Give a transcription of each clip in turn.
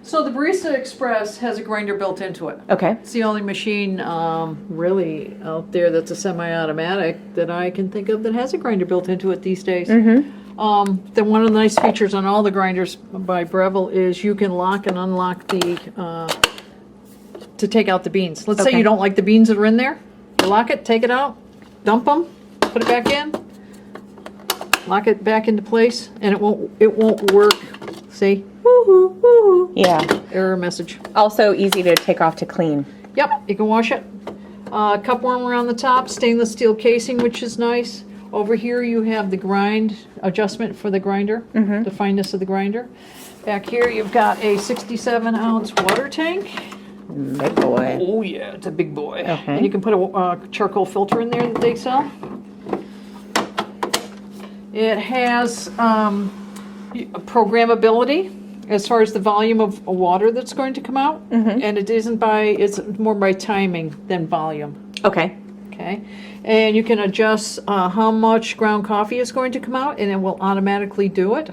So the Barista Express has a grinder built into it. Okay. It's the only machine really out there that's a semi-automatic that I can think of that has a grinder built into it these days. Mm-hmm. Then one of the nice features on all the grinders by Breville is you can lock and unlock the to take out the beans. Let's say you don't like the beans that are in there. You lock it, take it out, dump them, put it back in, lock it back into place, and it won't work. See? Woo-hoo, woo-hoo. Yeah. Error message. Also easy to take off to clean. Yep, you can wash it. Cup warmer on the top, stainless steel casing, which is nice. Over here you have the grind adjustment for the grinder, the fineness of the grinder. Back here you've got a 67-ounce water tank. Big boy. Oh yeah, it's a big boy. Okay. And you can put a charcoal filter in there that they sell. It has programmability as far as the volume of water that's going to come out, and it's more by timing than volume. Okay. Okay, and you can adjust how much ground coffee is going to come out, and it will automatically do it.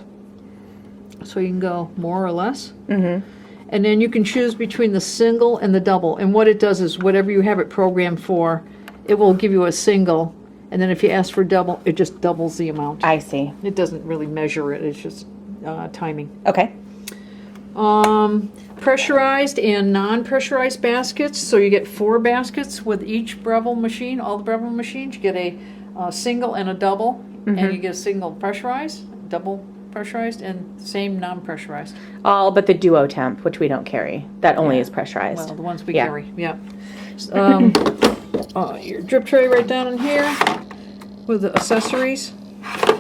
So you can go more or less. And then you can choose between the single and the double. And what it does is whatever you have it programmed for, it will give you a single. And then if you ask for double, it just doubles the amount. I see. It doesn't really measure it. It's just timing. Okay. Pressurized and non-pressurized baskets. So you get 4 baskets with each Breville machine. All the Breville machines, you get a single and a double. And you get a single pressurized, double pressurized, and same non-pressurized. All but the duo temp, which we don't carry. That only is pressurized. Well, the ones we carry, yeah. Your drip tray right down in here with the accessories,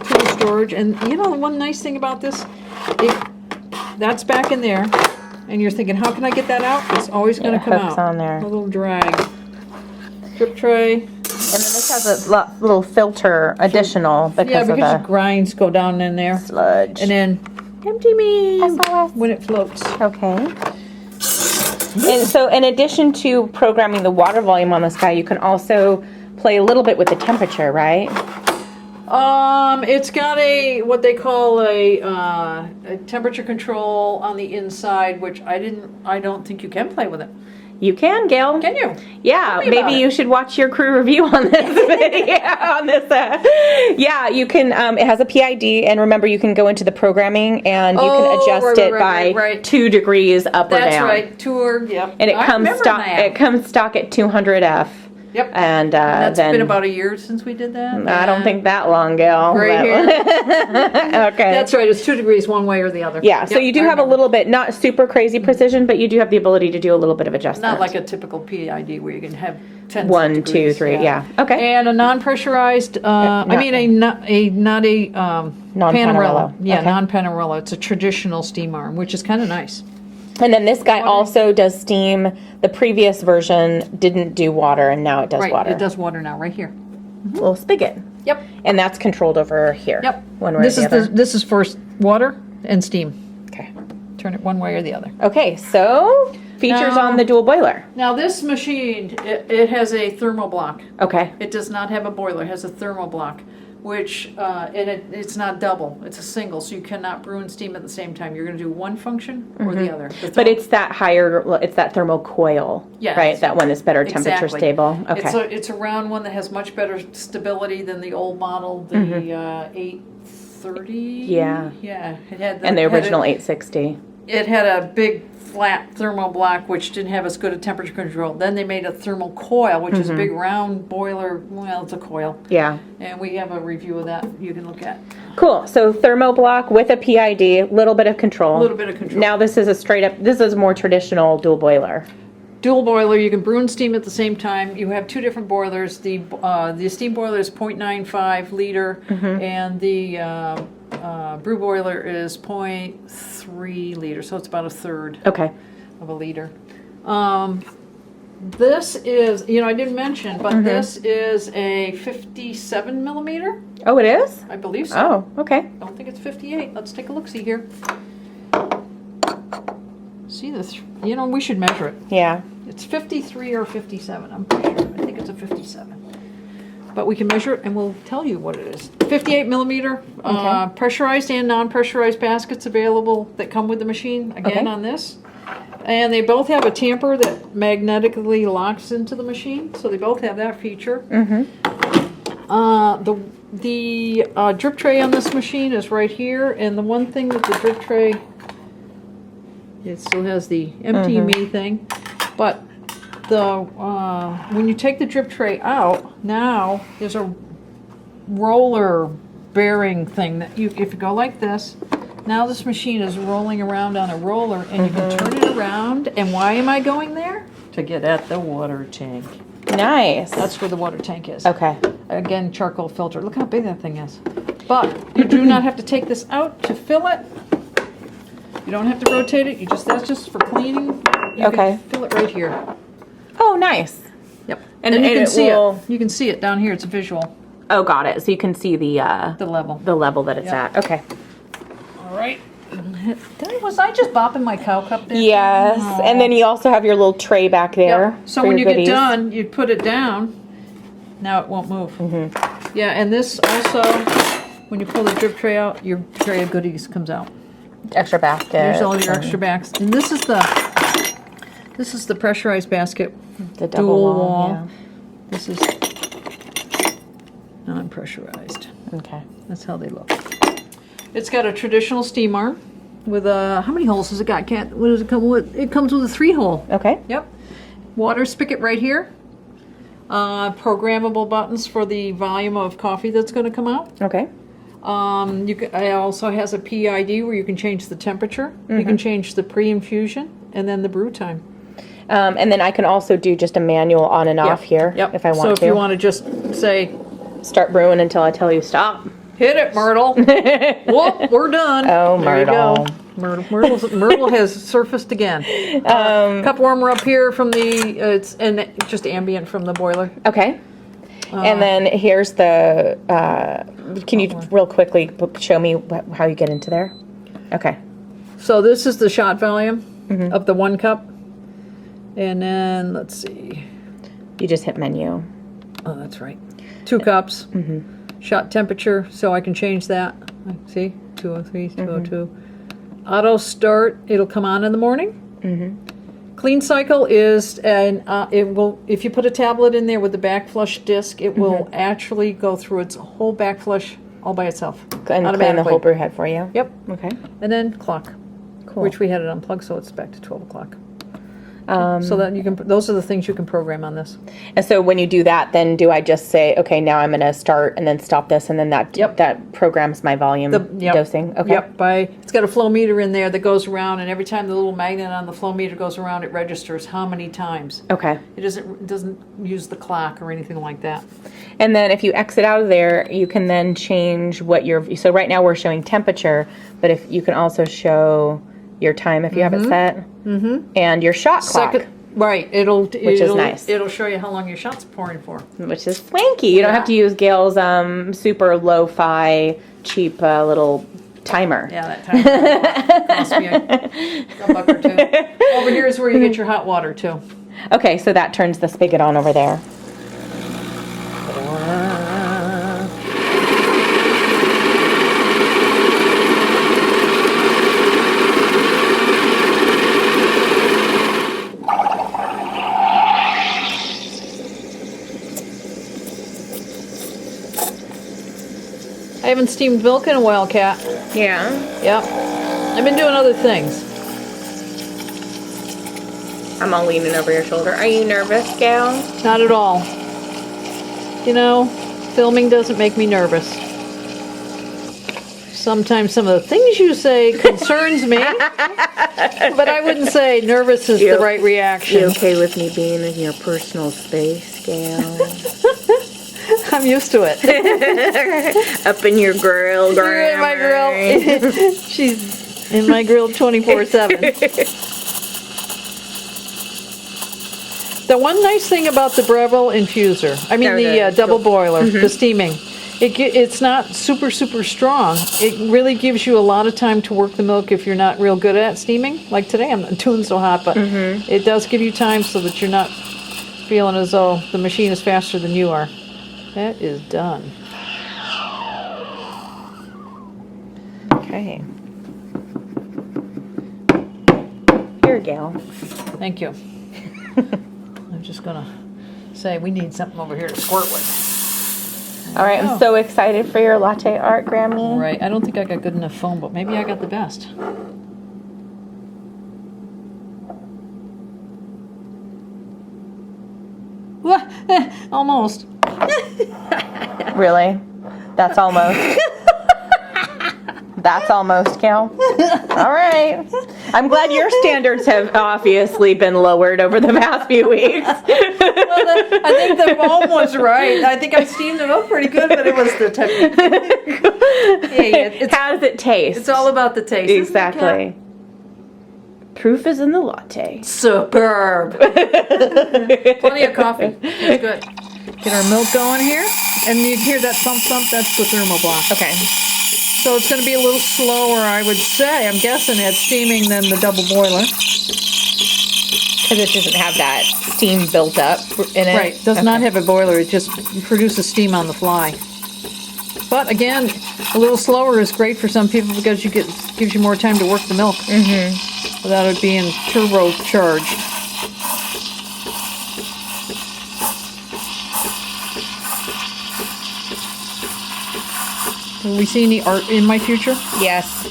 tool storage, and you know the one nice thing about this, that's back in there, and you're thinking, how can I get that out? It's always going to come hooks out. on there. A little drag. Drip tray. And then this has a little filter additional because of the the grinds go down in there. sludge. And then empty me SOS. when it floats. Okay. And so in addition to programming the water volume on this guy, you can also play a little bit with the temperature, right? It's got what they call a temperature control on the inside, which I don't think you can play with it. You can, Gail. Can you? Yeah, maybe you should watch your crew review on this video. Yeah, you can. It has a PID, and remember, you can go into the programming and you can adjust it by 2 degrees up or down. That's right, yep. And it comes stock. It comes stock at 200F. Yep. And that's then been about a year since we did that. I don't think that long, Gail. Right here. Okay. That's right. It's 2 degrees one way or the other. Yeah. So you do have a little bit, not super crazy precision, but you do have the ability to do a little bit of adjustment. Not like a typical PID where you can have 10 1, degrees. 2, 3. Yeah. Okay. And a non-pressurized. Not a non-Panarello. Yeah, okay. non-Panarello. It's a traditional steam arm, which is kind of nice. And then this guy also does steam. The previous version didn't do water, and now it does water. It does water now, right here. Little spigot. Yep. And that's controlled over here. Yep. One way or the other. This is for water and steam. Okay. Turn it one way or the other. Okay, so features on the dual boiler. Now this machine, it has a thermal block. Okay. It does not have a boiler. It has a thermal block, which it's not double. It's a single, so you cannot brew and steam at the same time. You're going to do one function or the other. But it's that thermal coil, right? That one is better temperature stable. Okay. It's a round one that has much better stability than the old model, the 830. Yeah. Yeah. It had and the original 860. It had a big flat thermal block which didn't have as good a temperature control. Then they made a thermal coil, which is a big round boiler. Well, it's a coil. Yeah. And we have a review of that you can look at. Cool. So thermo block with a PID, little bit of control. A little bit of control. Now this is this is a more traditional dual boiler. Dual boiler, you can brew and steam at the same time. You have 2 different boilers. The steam boiler is 0.95 liter, and the brew boiler is 0.3 liter, so it's about a third of a liter. This is, I didn't mention, but this is a 57 millimeter. Oh, it is? I believe so. Oh, okay. I don't think it's 58. Let's take a look-see here. See this? We should measure it. Yeah. It's 53 or 57. I'm pretty sure. I think it's a 57. But we can measure it and we'll tell you what it is. 58 millimeter, pressurized and non-pressurized baskets available that come with the machine. Again, on this. And they both have a tamper that magnetically locks into the machine, so they both have that feature. The drip tray on this machine is right here, and the one thing with the drip tray, it still has the empty me thing, but the when you take the drip tray out, now there's a roller bearing thing that if you go like this, now this machine is rolling around on a roller, and you can turn it around. And why am I going there? To get at the water tank. Nice. That's where the water tank is. Okay. Again, charcoal filter. Look how big that thing is. But you do not have to take this out to fill it. You don't have to rotate it. That's just for cleaning. You can fill it right here. Oh, nice. Yep. And you can see it. You can see it down here. It's a visual. Oh, got it. So you can see the level. The level that it's at. Okay. All right. Was I just bopping my cow cup there? Yes. Oh. And then you also have your little tray back there. Yep. So when you get done, you put it down. Now it won't move. Yeah, and this also, when you pull the drip tray out, your tray of goodies comes out. Extra basket. There's all your extra bags. And this is the pressurized basket. The double wall. Yeah. This is non-pressurized. Okay. That's how they look. It's got a traditional steam arm with how many holes does it got? What does it come with? It comes with a 3-hole. Okay. Yep. Water spigot right here. Programmable buttons for the volume of coffee that's going to come out. Okay. It also has a PID where you can change the temperature. You can change the pre-infusion and then the brew time. And then I can also do just a manual on and off here if I want to. So if you want to just say, start brewing until I tell you stop. Hit it, Myrtle. Whoop, we're done. Oh, there Myrtle. Myrtle has surfaced again. Cup warmer up here from it's just ambient from the boiler. Okay. And then here's the, can you real quickly show me how you get into there? Okay. So this is the shot volume of the 1 cup. And then, let's see. You just hit menu. Oh, that's right. 2 cups. Shot temperature, so I can change that. See? 203, 202. Auto start, it'll come on in the morning. Clean cycle is, it will, if you put a tablet in there with the back flush disc, it will actually go through its whole back flush all by itself. And clean the whole brew head for you? Yep. Okay. And then clock. Cool. Which we had it unplugged, so it's back to 12 o'clock. So that you can, those are the things you can program on this. And so when you do that, then do I just say, okay, now I'm going to start and then stop this, and then that programs my volume dosing? Okay. Yep. It's got a flow meter in there that goes around, and every time the little magnet on the flow meter goes around, it registers how many times. Okay. It doesn't use the clock or anything like that. And then if you exit out of there, you can then change so right now we're showing temperature, but if you can also show your time if you have it set, and your shot clock. Which is nice. It'll show you how long your shot's pouring for. Which is swanky. You don't have to use Gail's super lo-fi, cheap little timer. Yeah, that timer cost me a buck or two. Over here is where you get your hot water too. Okay, so that turns the spigot on over there. I haven't steamed milk in a while, Kat. Yeah? Yep. I've been doing other things. I'm all leaning over your shoulder. Are you nervous, Gail? Not at all. You know, filming doesn't make me nervous. Sometimes some of the things you say concerns me, but I wouldn't say nervous is the right reaction. You okay with me being in your personal space, Gail? I'm used to it. Up in your grill, You're in my grill. She's in my grill 24/7. The one nice thing about the Breville infuser, the double boiler, the steaming, it's not super strong. It really gives you a lot of time to work the milk if you're not real good at steaming. Like today, I'm not doing so hot, but it does give you time so that you're not feeling as though the machine is faster than you are. That is done. Okay. Here, Gail. Thank you. I'm just gonna say we need something over here to squirt with. All right, I'm so excited for your latte art, Grammy. Right, I don't think I got good enough foam, but maybe I got the best. Almost. Really? That's almost. That's almost, Gail. All right. I'm glad your standards have obviously been lowered over the past few weeks. Well, I think the foam was right. I think I steamed it up pretty good, but it was the technique. Hey, how does it taste? It's all about the taste. Exactly. Proof is in the latte. Superb. Plenty of coffee. That's good. Get our milk going here. And you hear that thump thump, that's the thermoblock. Okay. So it's going to be a little slower, I would say. I'm guessing at steaming than the double boiler. Because it doesn't have that steam built up in it. Right. Does not have a boiler. It just produces steam on the fly. But again, a little slower is great for some people because gives you more time to work the milk without it being turbocharged. Will we see any art in my future? Yes.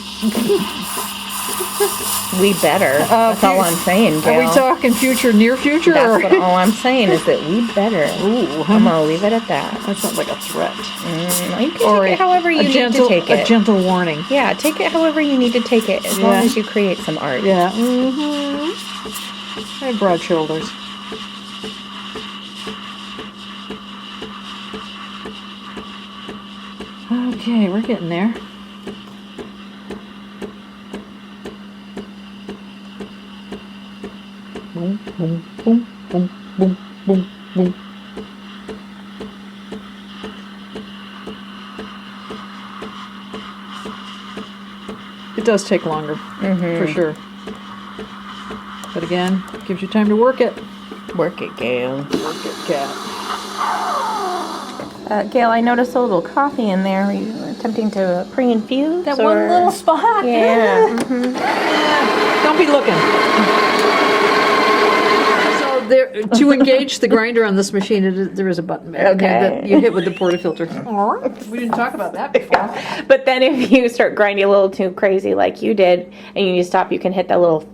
We better. That's all I'm saying, Gail. Are we talking future, near future? That's what all I'm saying is that we better. Ooh, I'm going to leave it at that. that sounds like a threat. You can take it however you need to take it. A gentle warning. Yeah, take it however you need to take it, as long as you create some art. Yeah. I have broad shoulders. Okay, we're getting there. Boom, boom, boom, boom, boom, boom, boom. It does take longer, for sure. But again, gives you time to work it. Work it, Gail. Work it, cat. Gail, I noticed a little coffee in there. Are you attempting to pre-infuse? That one little spot. Yeah. Don't be looking. So there, to engage the grinder on this machine, there is a button there that you hit with the portafilter. We didn't talk about that before. But then if you start grinding a little too crazy like you did, and you need to stop, you can hit that little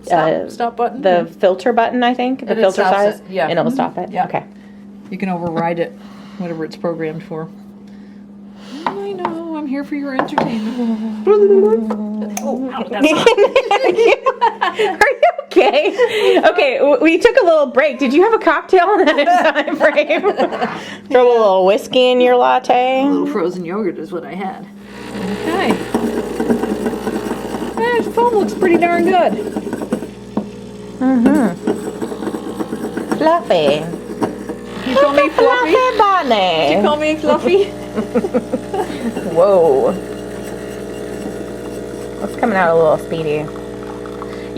stop button. The filter button, I think. The filter size. Yeah. And it'll stop it. Yeah. Okay. You can override it, whatever it's programmed for. I know, I'm here for your entertainment. Are you okay? Okay, we took a little break. Did you have a cocktail in that time frame? Throw a little whiskey in your latte. A little frozen yogurt is what I had. Okay. This foam looks pretty darn good. Fluffy. You call me Fluffy? Fluffy bunny. You call me Fluffy? Whoa. It's coming out a little speedy.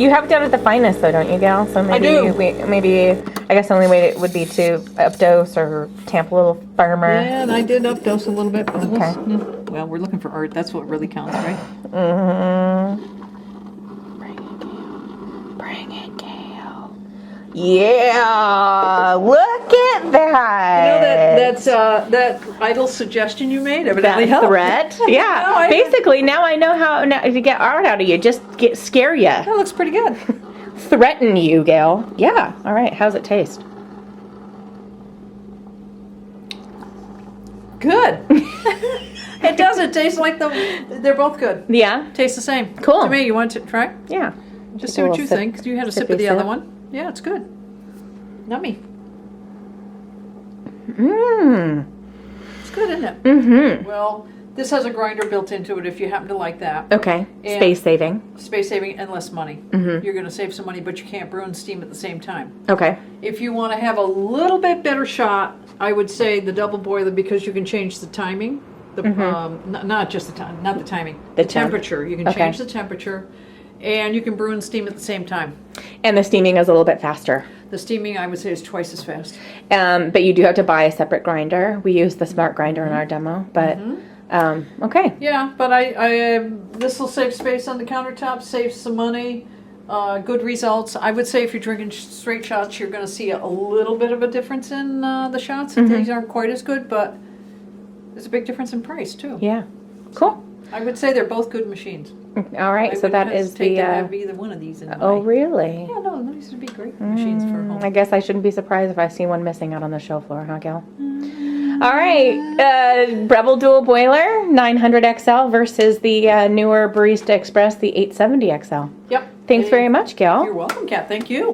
You have done it the finest though, don't you, Gail? So maybe I do. Maybe I guess the only way it would be to updose or tamp a little firmer. Yeah, and I did updose a little bit. But Okay. Well, we're looking for art. That's what really counts, right? Bring it, Gail. Yeah, look at that. You know that idle suggestion you made evidently that helped. threat. Yeah. No, Basically, now I know how to get art out of you. Just scare you. That looks pretty good. Threaten you, Gail. Yeah. All right. How's it taste? Good. It does. It tastes like they're both good. Yeah. Tastes the same. Cool. To me, you want to try? Yeah. Just Take see a what little you sip- think. You had a sip sippy of the other sip. one. Yeah, it's good. Yummy. It's good, isn't it? Mm-hmm. Well, this has a grinder built into it if you happen to like that. Okay. And Space saving. Space saving and less money. Mm-hmm. You're going to save some money, but you can't brew and steam at the same time. Okay. If you want to have a little bit better shot, I would say the double boiler because you can change the timing. Not just the time, not the timing. The temperature. You can change the temperature, and you can brew and steam at the same time. And the steaming is a little bit faster. The steaming, I would say, is twice as fast. But you do have to buy a separate grinder. We use the smart grinder in our demo, but okay. Yeah, but I this will save space on the countertop, save some money. Good results. I would say if you're drinking straight shots, you're going to see a little bit of a difference in the shots. These aren't quite as good, but there's a big difference in price too. Yeah. Cool. I would say they're both good machines. All right, so that is the. To have either one of these in Oh, really? Yeah, no, these would be great machines for home. I guess I shouldn't be surprised if I see one missing out on the show floor, huh, Gail? All right, Breville Dual Boiler 900 XL versus the newer Barista Express, the 870 XL. Yep. Thanks very much, Gail. You're welcome, Kat. Thank you.